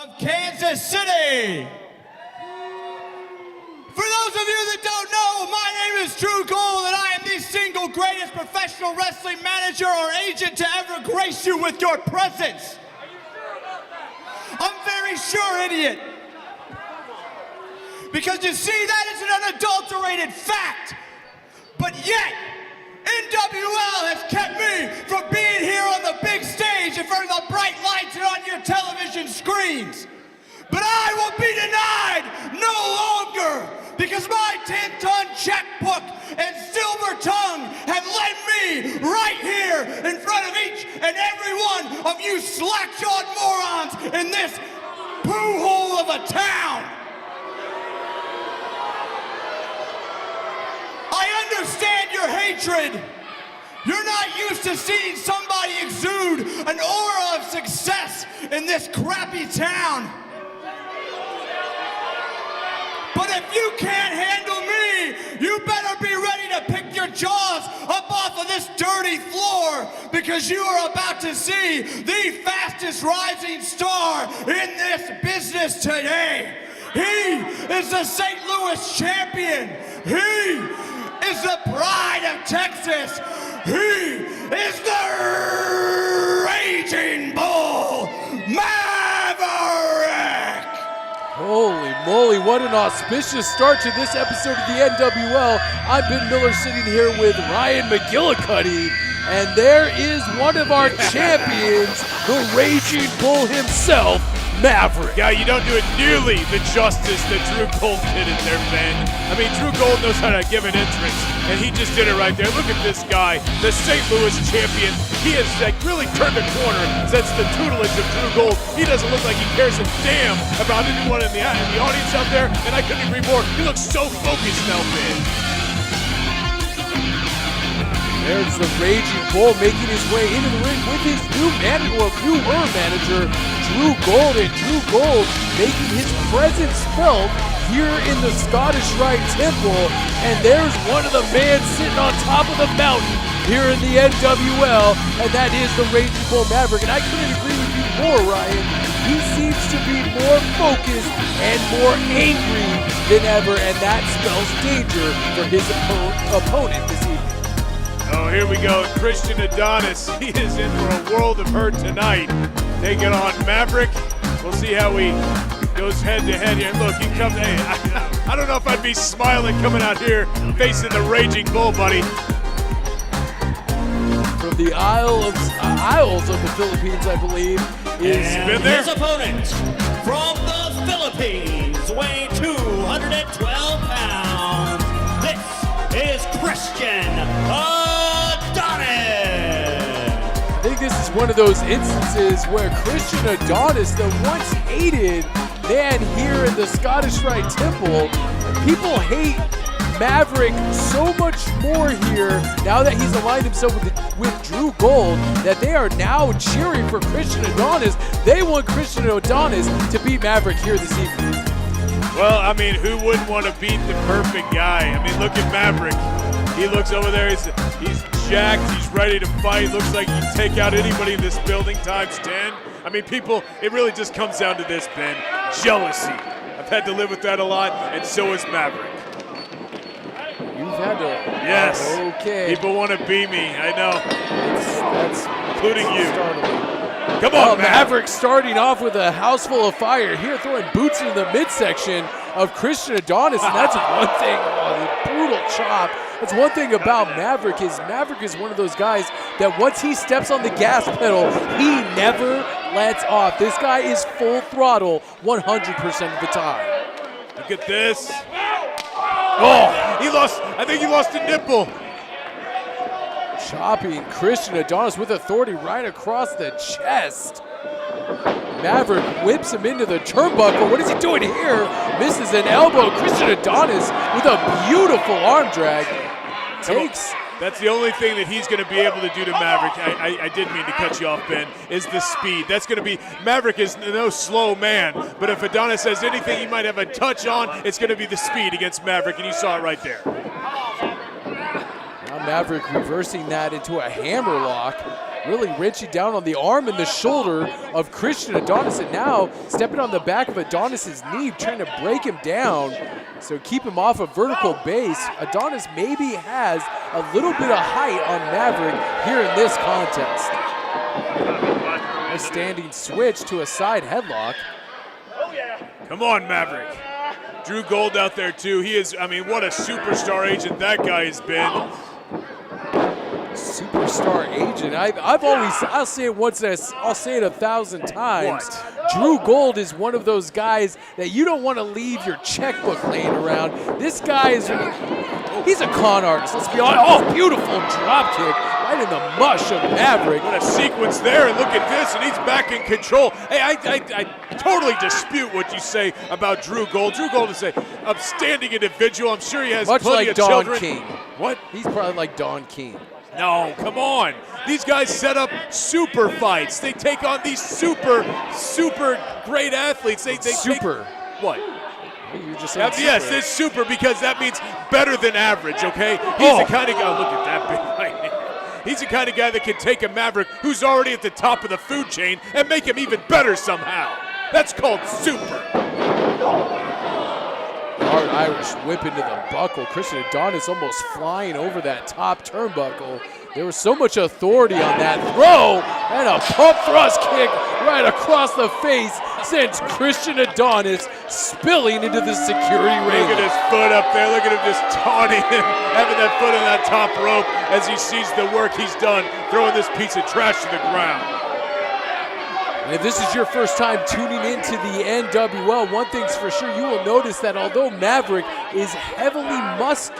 of Kansas City. For those of you that don't know, my name is Drew Gold, and I am the single greatest professional wrestling manager or agent to ever grace you with your presence. Are you sure about that? I'm very sure, idiot. Because you see, that is an unadulterated fact. But yet, NWL has kept me from being here on the big stage in front of the bright lights and on your television screens. But I will be denied no longer, because my 10-ton checkbook and silver tongue have led me right here in front of each and every one of you slack-jawed morons in this poo-hole of a town. I understand your hatred. You're not used to seeing somebody exude an aura of success in this crappy town. But if you can't handle me, you better be ready to pick your jaws up off of this dirty floor, because you are about to see the fastest rising star in this business today. He is the St. Louis champion. He is the pride of Texas. He is the Raging Bull, Maverick! Holy moly, what an auspicious start to this episode of the NWL. I'm Ben Miller sitting here with Ryan McGillicuddy, and there is one of our champions, the Raging Bull himself, Maverick. Yeah, you don't do it nearly the justice that Drew Gold did it there, Ben. I mean, Drew Gold knows how to give an entrance, and he just did it right there. Look at this guy, the St. Louis champion. He has really turned the corner since the tutelage of Drew Gold. He doesn't look like he cares a damn about anyone in the audience out there, and I couldn't agree more. He looks so focused now, Ben. There's the Raging Bull making his way into the ring with his newer manager, Drew Gold, and Drew Gold making his presence felt here in the Scottish Rite Temple. And there's one of the men sitting on top of the mountain here in the NWL, and that is the Raging Bull Maverick. And I couldn't agree with you more, Ryan. He seems to be more focused and more angry than ever, and that spells danger for his opponent this evening. Oh, here we go. Christian Adonis. He is in for a world of hurt tonight. Taking on Maverick. We'll see how he goes head-to-head here. Look, he comes. Hey, I don't know if I'd be smiling coming out here facing the Raging Bull, buddy. From the Isles of the Philippines, I believe, is and his opponent from the Philippines, weighing 212 pounds. This is Christian Adonis. I think this is one of those instances where Christian Adonis, the once hated man here in the Scottish Rite Temple, people hate Maverick so much more here now that he's aligned himself with Drew Gold, that they are now cheering for Christian Adonis. They want Christian Adonis to beat Maverick here this evening. Well, I mean, who wouldn't want to beat the perfect guy? I mean, look at Maverick. He looks over there, he's jacked, he's ready to fight. Looks like he can take out anybody in this building times 10. I mean, people, it really just comes down to this, Ben. Jealousy. I've had to live with that a lot, and so has Maverick. You've had to. Yes. Okay. People want to be me, I know. That's including you. startling. Come on, Maverick starting off with a house full of fire here, throwing boots into the midsection of Christian Adonis, and that's one thing. Oh, the brutal chop. That's one thing about Maverick is one of those guys that once he steps on the gas pedal, he never lets off. This guy is full throttle 100% of the time. Look at this. Oh, I think he lost a nipple. Chopping Christian Adonis with authority right across the chest. Maverick whips him into the turnbuckle. What is he doing here? Misses an elbow. Christian Adonis with a beautiful arm drag. Takes. That's the only thing that he's going to be able to do to Maverick. I did mean to cut you off, Ben, is the speed. That's going to be, Maverick is no slow man, but if Adonis has anything he might have a touch on, it's going to be the speed against Maverick, and you saw it right there. Maverick reversing that into a hammerlock, really wrenching down on the arm and the shoulder of Christian Adonis, and now stepping on the back of Adonis's knee, trying to break him down. So keep him off a vertical base. Adonis maybe has a little bit of height on Maverick here in this contest. A standing switch to a side headlock. Come on, Maverick. Drew Gold out there too. He is, I mean, what a superstar agent that guy has been. Superstar agent. I've always, I'll say it once, I'll say it 1,000 times. What? Drew Gold is one of those guys that you don't want to leave your checkbook laying around. This guy is, he's a con artist, let's be honest. Oh, beautiful drop kick right in the mush of Maverick. What a sequence there, and look at this, and he's back in control. Hey, I totally dispute what you say about Drew Gold. Drew Gold is an upstanding individual. I'm sure he has Much plenty like of Don children. King. What? He's probably like Don King. No, come on. These guys set up super fights. They take on these super great athletes. They Super. Take, what? You're just saying Yes, super. it's super because that means better than average, okay? He's the kind of guy, look at that big right here. He's the kind of guy that can take a Maverick who's already at the top of the food chain and make him even better somehow. That's called super. Hard Irish whip into the buckle. Christian Adonis almost flying over that top turnbuckle. There was so much authority on that throw, and a pump thrust kick right across the face sends Christian Adonis spilling into the security ring. Look at his foot up there. Look at him just taunting him, having that foot on that top rope as he sees the work he's done, throwing this piece of trash to the ground. And if this is your first time tuning into the NWL, one thing's for sure, you will notice that although Maverick is heavily has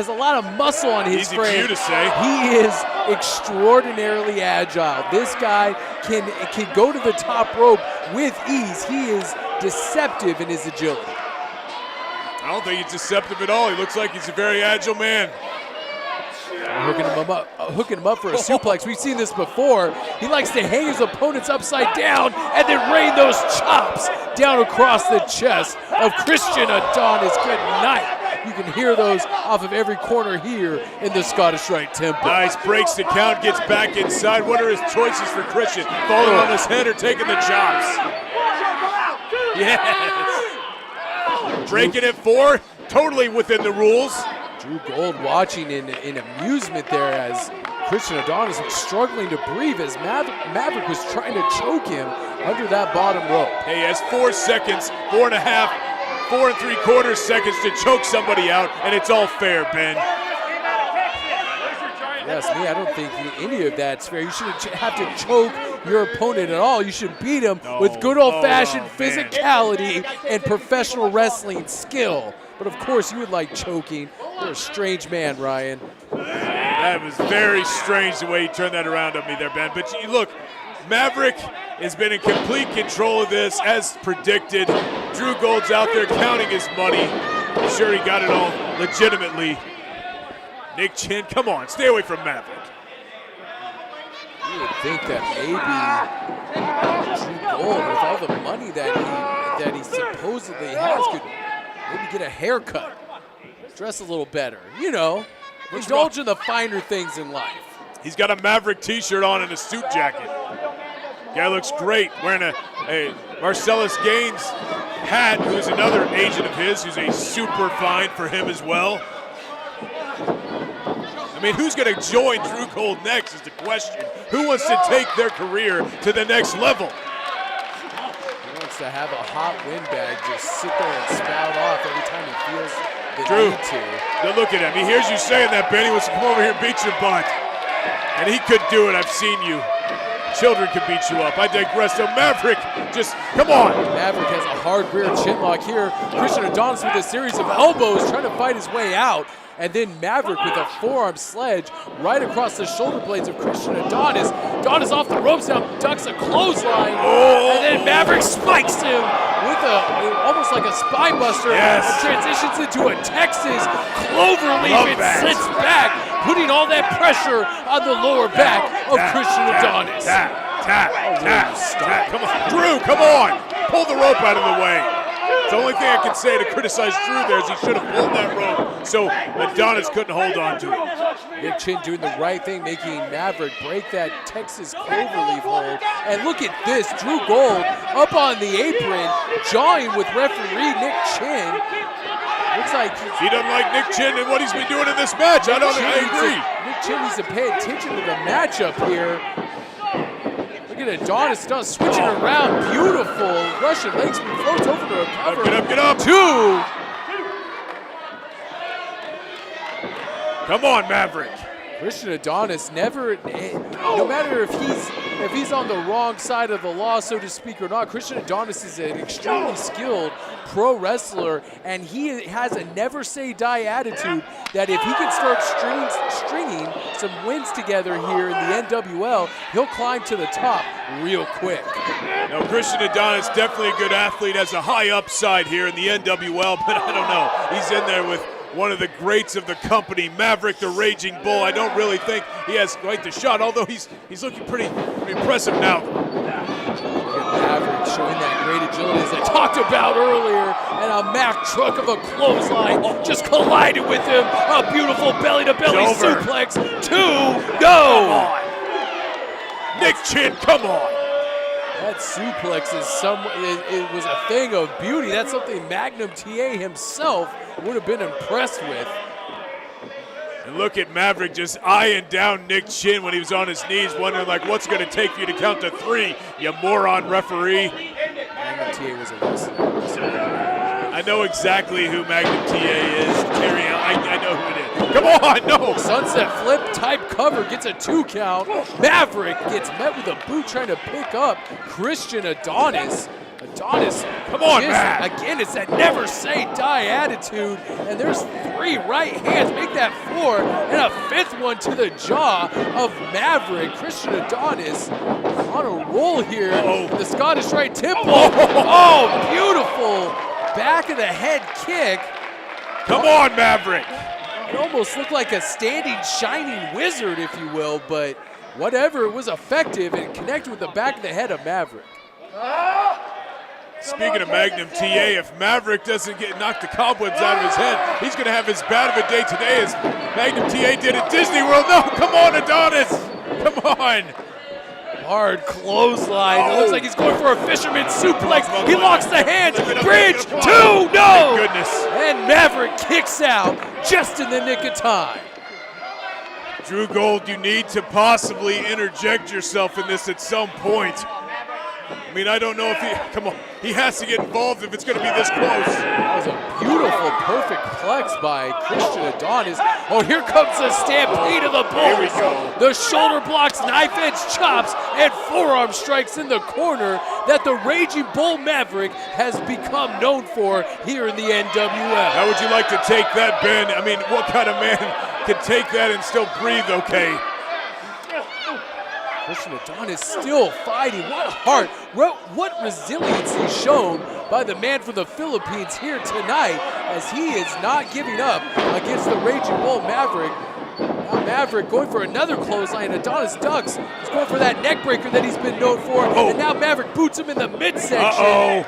a lot of muscle on his frame, easy for you to say. He is extraordinarily agile. This guy can go to the top rope with ease. He is deceptive in his agility. I don't think he's deceptive at all. He looks like he's a very agile man. Hooking him up for a suplex. We've seen this before. He likes to hang his opponents upside down and then rain those chops down across the chest of Christian Adonis. Good night. You can hear those off of every corner here in the Scottish Rite Temple. Nice, breaks the count, gets back inside. What are his choices for Christian? Falling on his head or taking the chops? Yes. Breaking it 4, totally within the rules. Drew Gold watching in amusement there as Christian Adonis was struggling to breathe as Maverick was trying to choke him under that bottom rope. Hey, he has 4 seconds, 4.5, 4 3/4 seconds to choke somebody out, and it's all fair, Ben. Yes, me, I don't think any of that's fair. You shouldn't have to choke your opponent at all. You should beat him with good old-fashioned physicality and professional wrestling skill. But of course, you would like choking. You're a strange man, Ryan. That was very strange the way he turned that around on me there, Ben. But look, Maverick has been in complete control of this, as predicted. Drew Gold's out there counting his money. I'm sure he got it all legitimately. Nick Chin, come on, stay away from Maverick. You would think that maybe Drew Gold, with all the money that he supposedly has, could maybe get a haircut, dress a little better, you know, indulge in the finer things in life. He's got a Maverick t-shirt on and a suit jacket. Guy looks great, wearing a Marcellus Gaines hat, who's another agent of his, who's a super find for him as well. I mean, who's going to join Drew Gold next is the question. Who wants to take their career to the next level? He wants to have a hot windbag, just sit there and spout off every time he feels the Drew, need to. now look at him. He hears you saying that, Ben. He wants to come over here and beat your butt. And he could do it. I've seen you. Children could beat you up. I digress. So Maverick, just come on. Maverick has a hard rear chin lock here. Christian Adonis with a series of elbows trying to fight his way out. And then Maverick with a forearm sledge right across the shoulder blades of Christian Adonis. Adonis off the ropes now, ducks a clothesline. And then Maverick spikes him with almost like a spine buster. Yes. And transitions into a Texas cloverleaf and sits back, putting all that pressure on the lower back of Christian Adonis. Tap. Come on. Drew, come on. Pull the rope out of the way. The only thing I can say to criticize Drew there is he should have pulled that rope so Adonis couldn't hold on to it. Nick Chin doing the right thing, making Maverick break that Texas cloverleaf hold. And look at this, Drew Gold up on the apron, jawing with referee Nick Chin. Looks like he doesn't like Nick Chin and what he's been doing in this match. I agree. Nick Chin needs to pay attention to the matchup here. Look at Adonis switching around, beautiful. Russian leg sweep, floats over to recover. Get up. 2. Come on, Maverick. Christian Adonis never, no matter if he's on the wrong side of the law, so to speak, or not, Christian Adonis is an extremely skilled pro wrestler, and he has a never say die attitude that if he can start stringing some wins together here in the NWL, he'll climb to the top real quick. Now, Christian Adonis, definitely a good athlete, has a high upside here in the NWL, but I don't know. He's in there with one of the greats of the company, Maverick the Raging Bull. I don't really think he has quite the shot, although he's looking pretty impressive now. Maverick showing that great agility as I talked about earlier, and a Mack truck of a clothesline just collided with him. A beautiful belly-to-belly suplex. 2, go! Nick Chin, come on! That suplex it was a thing of beauty. That's something Magnum TA himself would have been impressed with. And look at Maverick just eyeing down Nick Chin when he was on his knees, wondering like, what's going to take for you to count to 3, you moron referee. Magnum TA was a wrestler. I know exactly who Magnum TA is, Terry. I know who it is. Come on, no! Sunset flip type cover gets a 2 count. Maverick gets met with a boot trying to pick up Christian Adonis. Adonis, come on, man! Again, it's that never say die attitude. And there's 3 right hands, make that 4, and a 5th one to the jaw of Maverick. Christian Adonis on a roll here. The Scottish right temple. Oh, beautiful back of the head kick. Come on, Maverick. It almost looked like a standing, shining wizard, if you will, but whatever, it was effective and connected with the back of the head of Maverick. Speaking of Magnum TA, if Maverick doesn't get knocked the cobwebs out of his head, he's going to have as bad of a day today as Magnum TA did at Disney World. No, come on, Adonis. Come on. Hard clothesline. It looks like he's going for a fisherman suplex. He locks the hands. Bridge 2, no! Thank goodness. And Maverick kicks out just in the nick of time. Drew Gold, you need to possibly interject yourself in this at some point. I mean, I don't know if he has to get involved if it's going to be this close. That was a beautiful, perfect plex by Christian Adonis. Oh, here comes the stampede of the Bulls. Here we go. The shoulder blocks, knife edge chops, and forearm strikes in the corner that the Raging Bull Maverick has become known for here in the NWL. How would you like to take that, Ben? I mean, what kind of man can take that and still breathe okay? Christian Adonis still fighting. What heart, what resiliency shown by the man from the Philippines here tonight as he is not giving up against the Raging Bull Maverick. Now Maverick going for another clothesline. Adonis ducks. He's going for that neck breaker that he's been known for. And now Maverick boots him in the midsection. Oh,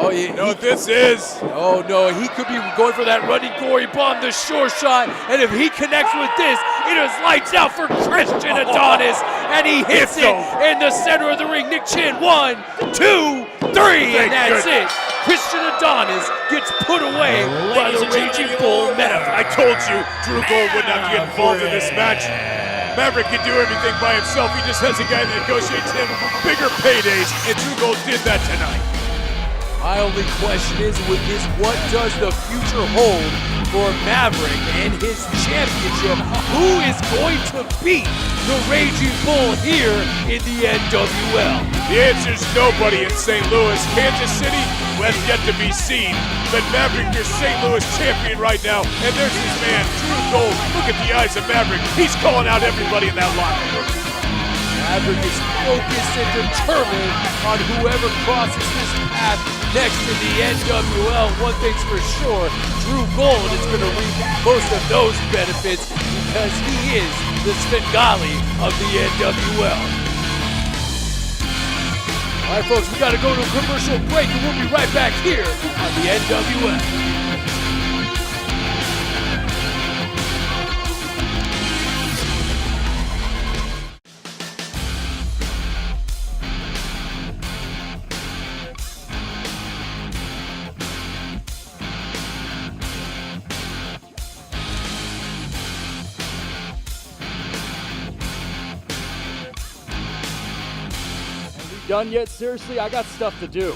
yeah. You know what this is? Oh, no. He could be going for that running gory bomb, the sure shot. And if he connects with this, it is lights out for Christian Adonis. And he hits it in the center of the ring. Nick Chin, 1, 2, 3. And that's it. Christian Adonis gets put away by the Raging Bull Maverick. I told you Drew Gold would not get involved in this match. Maverick can do everything by himself. He just has a guy that negotiates him bigger paydays, and Drew Gold did that tonight. My only question is what does the future hold for Maverick and his championship? Who is going to beat the Raging Bull here in the NWL? The answer is nobody in St. Louis. Kansas City has yet to be seen. But Maverick, your St. Louis champion right now, and there's his man, Drew Gold. Look at the eyes of Maverick. He's calling out everybody in that locker room. Maverick is focused and determined on whoever crosses this path next in the NWL. One thing's for sure, Drew Gold is going to reap most of those benefits because he is the Svengali of the NWL. All right, folks, we got to go to a commercial break, and we'll be right back here on the NWL. Done yet? Seriously, I got stuff to do.